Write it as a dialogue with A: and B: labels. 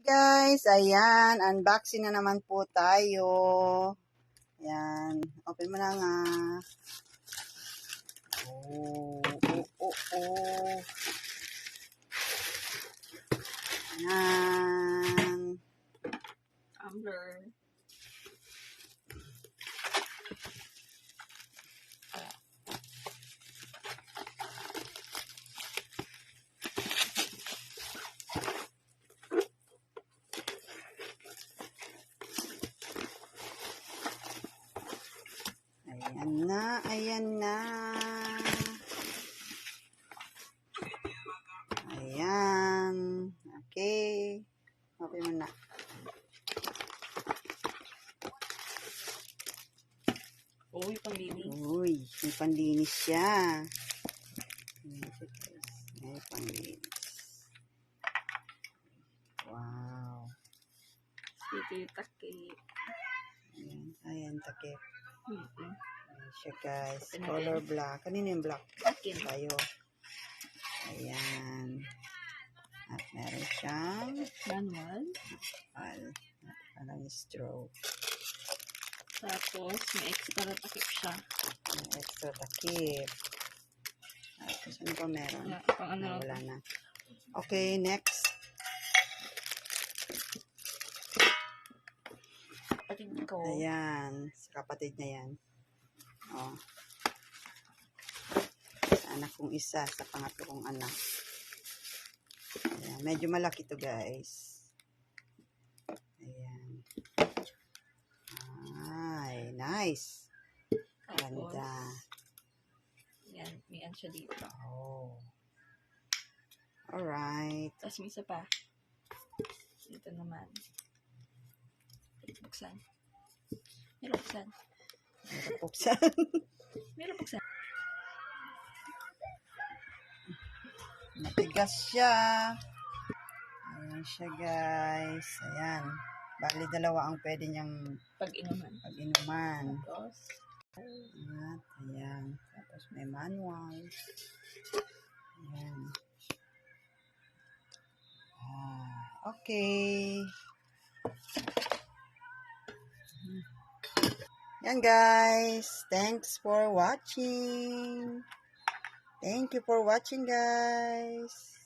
A: guys, ayan, unboxing na naman po tayo. Ayan, open mo na nga. Oh. Ayan.
B: Tumbler.
A: Ayan na. Ayan. Okay. Open mo na.
B: Uy, panglinis.
A: Uy, may panlinis siya. May panlinis. Wow.
B: Sweetie takip.
A: Ayan, takip.
B: Mm-mm.
A: Ayan siya guys.
B: Open
A: Color
B: natin.
A: black. Kanino yung black?
B: Akin.
A: Tayo. Ayan. At meron siyang
B: Manual.
A: parang straw.
B: Tapos, may extra takip siya.
A: May extra takip. At ano pa meron?
B: Pang ano
A: Wala na. Okay, next.
B: Kapatid ko.
A: Ayan. Sa kapatid niya yan. Oh. Sa anak kong isa. Sa pangatlo kong anak. Ayan. Medyo malaki to guys. Ayan. Ay, nice. Ganda.
B: Yan, may ano siya dito.
A: Oh. Alright.
B: Tapos may isa pa. Dito naman. Buksan. Meron buksan.
A: Buksan.
B: Meron buksan.
A: Matigas siya. Ayan siya guys. Ayan. Bali dalawa ang pwede niyang
B: Pag-inuman.
A: pag-inuman.
B: Tapos,
A: At ayan. Tapos may manual. Ayan. Okay. Yan guys. Thanks for watching. Thank you for watching guys.